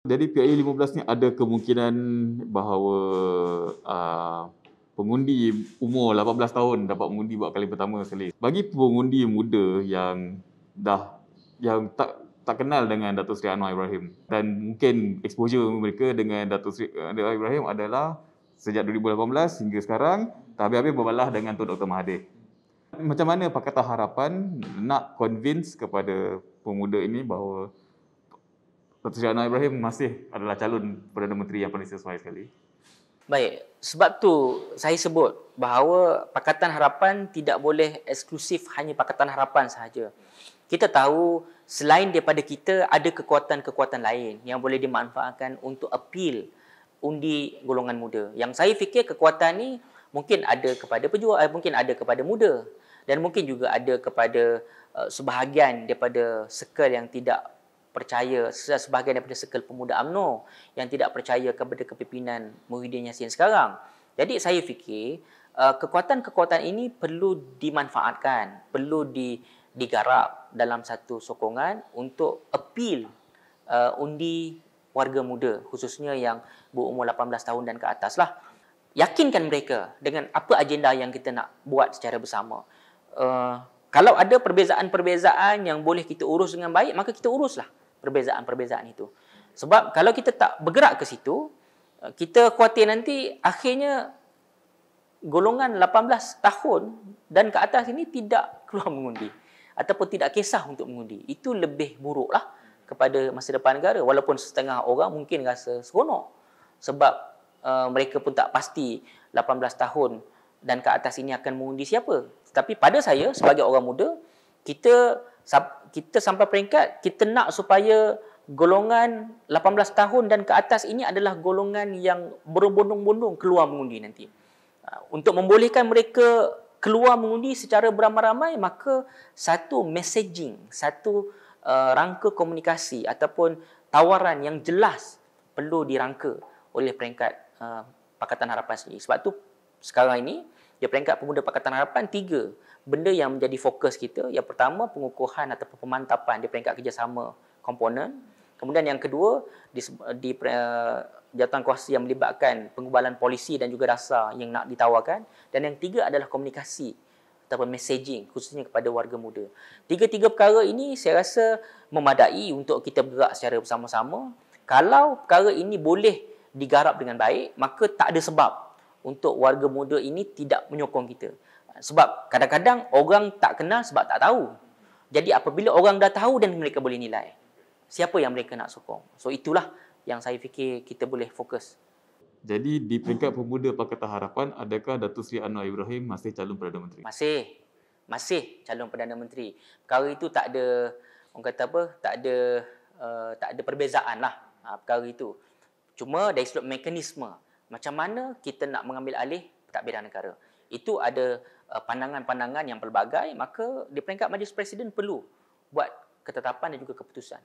Jadi PIA 15 ni ada kemungkinan bahawa pengundi umur 18 tahun dapat mengundi buat kali pertama sekali. Bagi pengundi muda yang tak kenal dengan Datuk Seri Anwar Ibrahim dan mungkin exposure mereka dengan Datuk Seri Anwar Ibrahim adalah sejak 2018 hingga sekarang tak habis-habis berbalah dengan Tun Dr. Mahathir. Macam mana Pakatan Harapan nak convince kepada pemuda ini bahawa Datuk Seri Anwar Ibrahim masih adalah calon Perdana Menteri yang paling sesuai sekali? Baik, sebab tu saya sebut bahawa Pakatan Harapan tidak boleh eksklusif hanya Pakatan Harapan sahaja. Kita tahu selain daripada kita ada kekuatan-kekuatan lain yang boleh dimanfaatkan untuk appeal undi golongan muda. Yang saya fikir kekuatan ni mungkin ada kepada pejuang, mungkin ada kepada muda dan mungkin juga ada kepada sebahagian daripada circle yang tidak percaya, sebahagian daripada circle pemuda UMNO yang tidak percaya kepada kepimpinan Muhyiddin Yassin sekarang. Jadi saya fikir kekuatan-kekuatan ini perlu dimanfaatkan, perlu digarap dalam satu sokongan untuk appeal undi warga muda, khususnya yang berumur 18 tahun dan ke atas lah. Yakinkan mereka dengan apa agenda yang kita nak buat secara bersama. Kalau ada perbezaan-perbezaan yang boleh kita urus dengan baik, maka kita uruslah perbezaan-perbezaan itu. Sebab kalau kita tak bergerak ke situ, kita khawatir nanti akhirnya golongan 18 tahun dan ke atas ini tidak keluar mengundi ataupun tidak kisah untuk mengundi. Itu lebih buruklah kepada masa depan negara. Walaupun setengah orang mungkin rasa seronok sebab mereka pun tak pasti 18 tahun dan ke atas ini akan mengundi siapa. Tapi pada saya sebagai orang muda, kita sampai peringkat kita nak supaya golongan 18 tahun dan ke atas ini adalah golongan yang berbondong-bondong keluar mengundi nanti. Untuk membolehkan mereka keluar mengundi secara beramai-ramai, maka satu messaging, satu rangka komunikasi ataupun tawaran yang jelas perlu dirangka oleh peringkat Pakatan Harapan sendiri. Sebab tu sekarang ini di peringkat Pemuda Pakatan Harapan 3 benda yang menjadi fokus kita. Yang pertama, pengukuhan ataupun pemantapan di peringkat kerjasama komponen. Kemudian yang kedua, di jawatan kuasa yang melibatkan pengubalan polisi dan juga dasar yang nak ditawarkan. Dan yang tiga adalah komunikasi ataupun messaging khususnya kepada warga muda. Tiga-tiga perkara ini saya rasa memadai untuk kita bergerak secara bersama-sama. Kalau perkara ini boleh digarap dengan baik, maka tak ada sebab untuk warga muda ini tidak menyokong kita. Sebab kadang-kadang orang tak kenal sebab tak tahu. Jadi apabila orang dah tahu dan mereka boleh nilai siapa yang mereka nak sokong. So itulah yang saya fikir kita boleh fokus. Jadi di peringkat Pemuda Pakatan Harapan, adakah Datuk Seri Anwar Ibrahim masih calon Perdana Menteri? Masih calon Perdana Menteri. Perkara itu tak ada, orang kata apa, tak ada perbezaan lah perkara itu. Cuma dari sudut mekanisme, macam mana kita nak mengambil alih pentadbiran negara. Itu ada pandangan-pandangan yang pelbagai, maka di peringkat Majlis Presiden perlu buat ketetapan dan juga keputusan.